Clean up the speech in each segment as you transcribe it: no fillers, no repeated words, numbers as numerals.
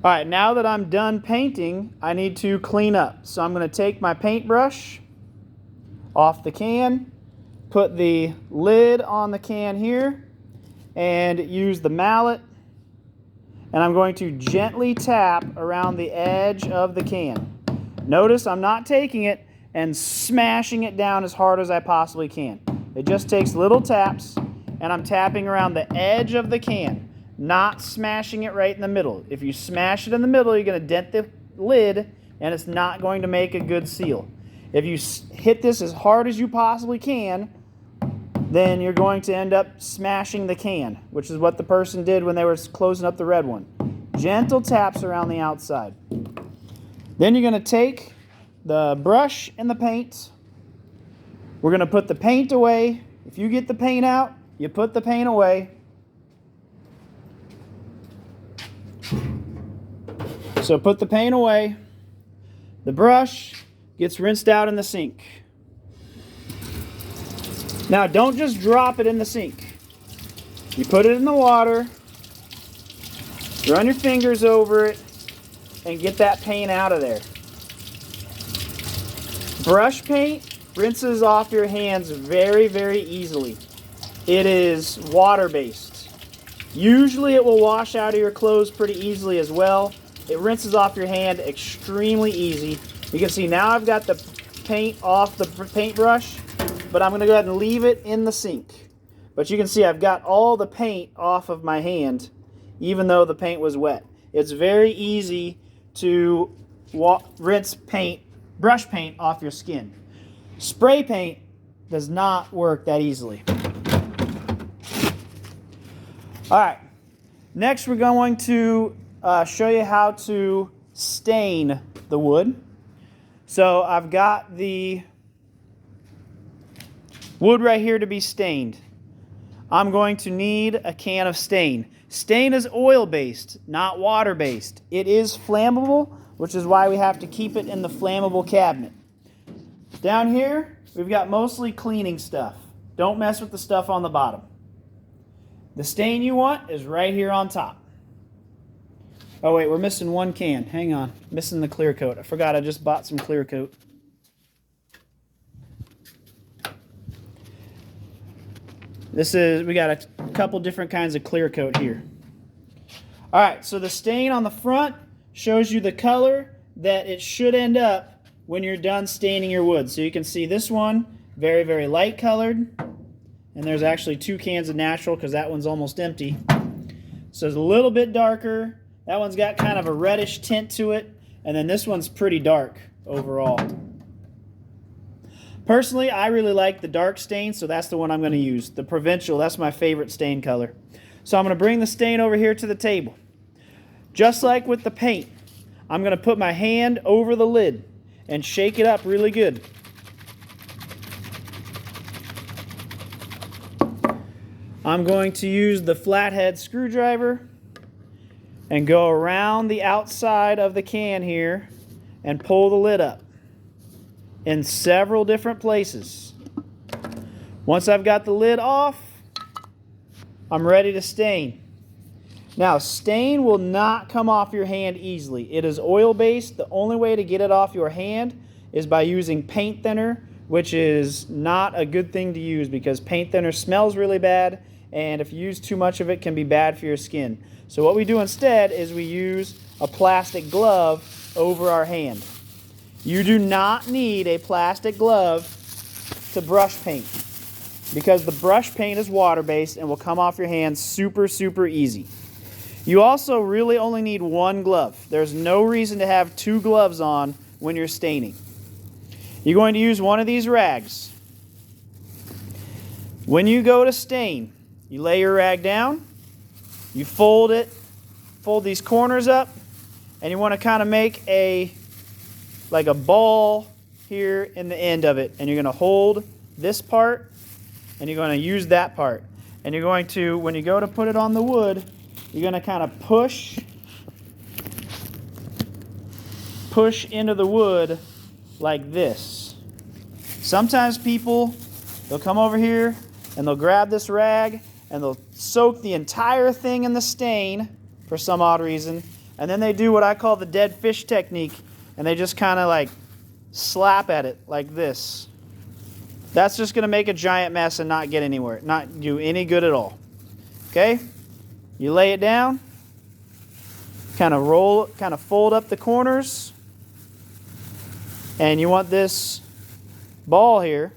All right, now that I'm done painting, I need to clean up. So I'm going to take my paintbrush off the can, put the lid on the can here, and use the mallet, and I'm going to gently tap around the edge of the can. Notice I'm not taking it and smashing it down as hard as I possibly can. It just takes little taps, and I'm tapping around the edge of the can, not smashing it right in the middle. If you smash it in the middle, you're going to dent the lid, and it's not going to make a good seal. If you hit this as hard as you possibly can, then you're going to end up smashing the can, which is what the person did when they were closing up the red one. Gentle taps around the outside. Then you're going to take the brush and the paint. We're going to put the paint away. If you get the paint out, you put the paint away. So put the paint away. The brush gets rinsed out in the sink. Now, don't just drop it in the sink. You put it in the water, run your fingers over it, and get that paint out of there. Brush paint rinses off your hands very, very easily. It is water-based. Usually it will wash out of your clothes pretty easily as well. It rinses off your hand extremely easy. You can see now I've got the paint off the paintbrush, but I'm going to go ahead and leave it in the sink. But you can see I've got all the paint off of my hand, even though the paint was wet. It's very easy to rinse paint, brush paint off your skin. Spray paint does not work that easily. All right, next we're going to show you how to stain the wood. So I've got the wood right here to be stained. I'm going to need a can of stain. Stain is oil-based, not water-based. It is flammable, which is why we have to keep it in the flammable cabinet. Down here, we've got mostly cleaning stuff. Don't mess with the stuff on the bottom. The stain you want is right here on top. Oh wait, we're missing one can. Hang on, missing the clear coat. I forgot I just bought some clear coat. We got a couple different kinds of clear coat here. All right, so the stain on the front shows you the color that it should end up when you're done staining your wood. So you can see this one, very, very light colored. And there's actually 2 cans of natural because that one's almost empty. So it's a little bit darker. That one's got kind of a reddish tint to it. And then this one's pretty dark overall. Personally, I really like the dark stain, so that's the one I'm going to use. The Provincial, that's my favorite stain color. So I'm going to bring the stain over here to the table. Just like with the paint, I'm going to put my hand over the lid and shake it up really good. I'm going to use the flathead screwdriver and go around the outside of the can here and pull the lid up in several different places. Once I've got the lid off, I'm ready to stain. Now, stain will not come off your hand easily. It is oil-based. The only way to get it off your hand is by using paint thinner, which is not a good thing to use because paint thinner smells really bad, and if you use too much of it, it can be bad for your skin. So what we do instead is we use a plastic glove over our hand. You do not need a plastic glove to brush paint because the brush paint is water-based and will come off your hands super, super easy. You also really only need 1 glove. There's no reason to have 2 gloves on when you're staining. You're going to use one of these rags. When you go to stain, you lay your rag down, you fold it, fold these corners up, and you want to kind of make like a ball here in the end of it. And you're going to hold this part, and you're going to use that part. And you're going to, when you go to put it on the wood, you're going to kind of push into the wood like this. Sometimes people, they'll come over here and they'll grab this rag and they'll soak the entire thing in the stain for some odd reason. And then they do what I call the dead fish technique, and they just kind of like slap at it like this. That's just going to make a giant mess and not get anywhere, not do any good at all. Okay? You lay it down, kind of fold up the corners, and you want this ball here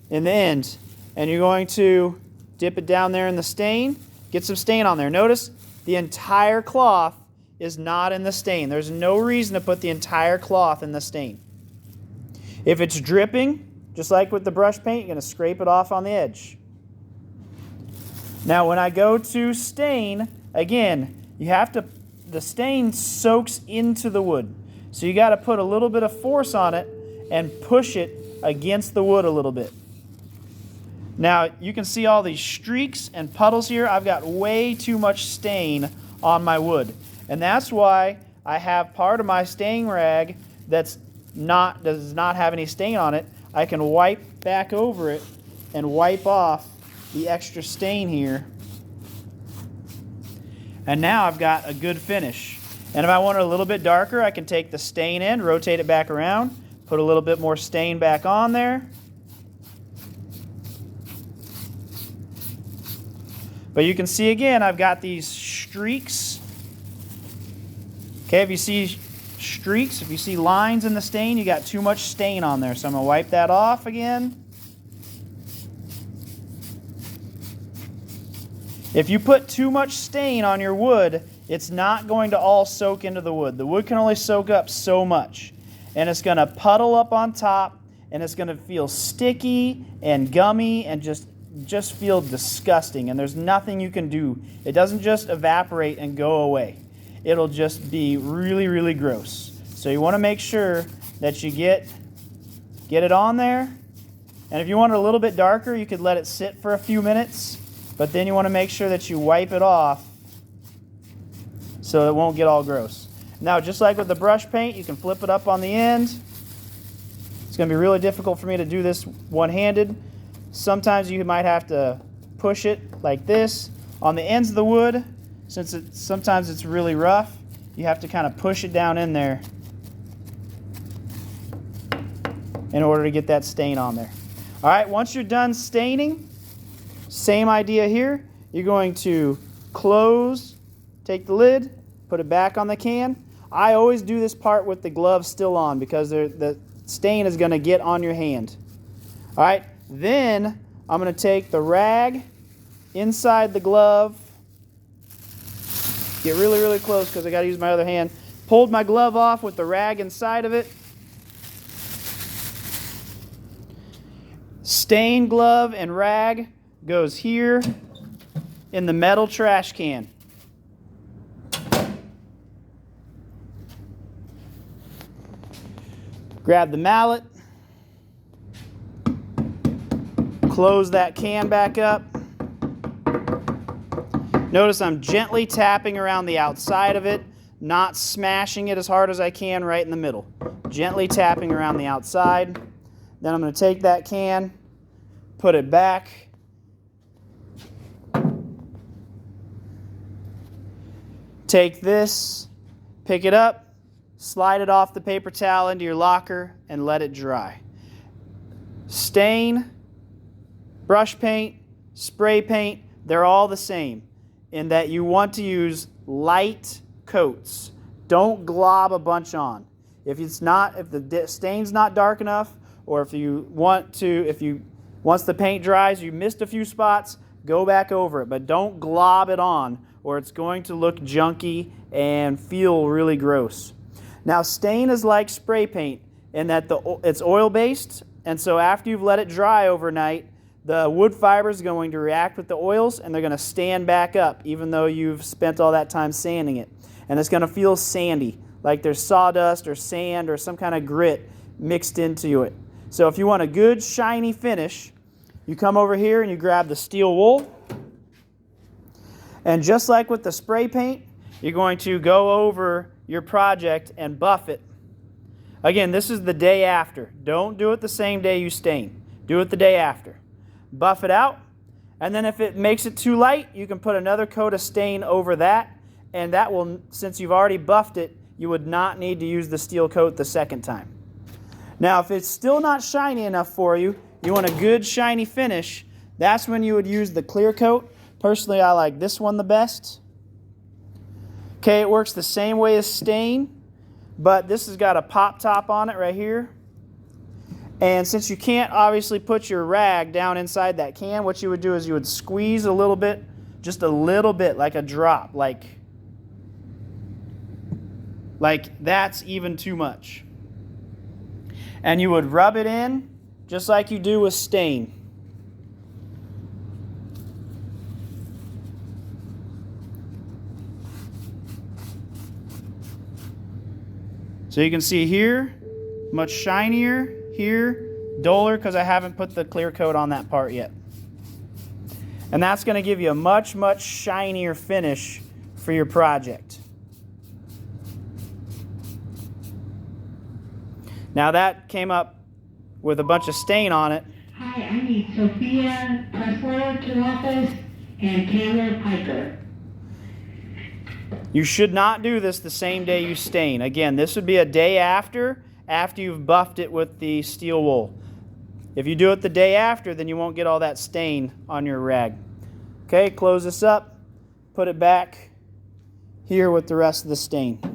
in the end, and you're going to dip it down there in the stain, get some stain on there. Notice the entire cloth is not in the stain. There's no reason to put the entire cloth in the stain. If it's dripping, just like with the brush paint, you're going to scrape it off on the edge. Now when I go to stain, again, the stain soaks into the wood. So you got to put a little bit of force on it and push it against the wood a little bit. Now you can see all these streaks and puddles here. I've got way too much stain on my wood. And that's why I have part of my stain rag does not have any stain on it. I can wipe back over it and wipe off the extra stain here. And now I've got a good finish. And if I want it a little bit darker, I can take the stain in, rotate it back around, put a little bit more stain back on there. But you can see again, I've got these streaks. Okay, if you see streaks, if you see lines in the stain, you got too much stain on there. So I'm going to wipe that off again. If you put too much stain on your wood, it's not going to all soak into the wood. The wood can only soak up so much. And it's going to puddle up on top, and it's going to feel sticky and gummy and just feel disgusting. And there's nothing you can do. It doesn't just evaporate and go away. It'll just be really, really gross. So you want to make sure that you get it on there. And if you want it a little bit darker, you could let it sit for a few minutes. But then you want to make sure that you wipe it off so it won't get all gross. Now, just like with the brush paint, you can flip it up on the end. It's going to be really difficult for me to do this one-handed. Sometimes you might have to push it like this. On the ends of the wood, since sometimes it's really rough, you have to kind of push it down in there in order to get that stain on there. All right, once you're done staining, same idea here. You're going to close, take the lid, put it back on the can. I always do this part with the glove still on because the stain is going to get on your hand. All right, then I'm going to take the rag inside the glove. Get really, really close because I got to use my other hand. Pulled my glove off with the rag inside of it. Stain glove and rag goes here in the metal trash can. Grab the mallet. Close that can back up. Notice I'm gently tapping around the outside of it, not smashing it as hard as I can right in the middle. Gently tapping around the outside. Then I'm going to take that can, put it back. Take this, pick it up, slide it off the paper towel into your locker, and let it dry. Stain, brush paint, spray paint, they're all the same in that you want to use light coats. Don't glob a bunch on. If the stain's not dark enough, or once the paint dries, you missed a few spots, go back over it, but don't glob it on or it's going to look junky and feel really gross. Now, stain is like spray paint in that it's oil-based, and so after you've let it dry overnight, the wood fiber is going to react with the oils and they're going to stand back up even though you've spent all that time sanding it. And it's going to feel sandy, like there's sawdust or sand or some kind of grit mixed into it. So if you want a good shiny finish, you come over here and you grab the steel wool. And just like with the spray paint, you're going to go over your project and buff it. Again, this is the day after. Don't do it the same day you stain. Do it the day after. Buff it out, and then if it makes it too light, you can put another coat of stain over that and that will, since you've already buffed it, you would not need to use the steel coat the second time. Now, if it's still not shiny enough for you, you want a good shiny finish, that's when you would use the clear coat. Personally, I like this one the best. Okay, it works the same way as stain, but this has got a pop top on it right here. And since you can't obviously put your rag down inside that can, what you would do is you would squeeze a little bit, just a little bit, like a drop, like that's even too much. And you would rub it in just like you do with stain. So you can see here, much shinier, here, duller because I haven't put the clear coat on that part yet. And that's going to give you a much, much shinier finish for your project. Now that came up with a bunch of stain on it. Hi, I need Sophia Pressler to office and Taylor Piper. You should not do this the same day you stain. Again, this would be a day after you've buffed it with the steel wool. If you do it the day after, then you won't get all that stain on your rag. Okay, close this up, put it back here with the rest of the stain.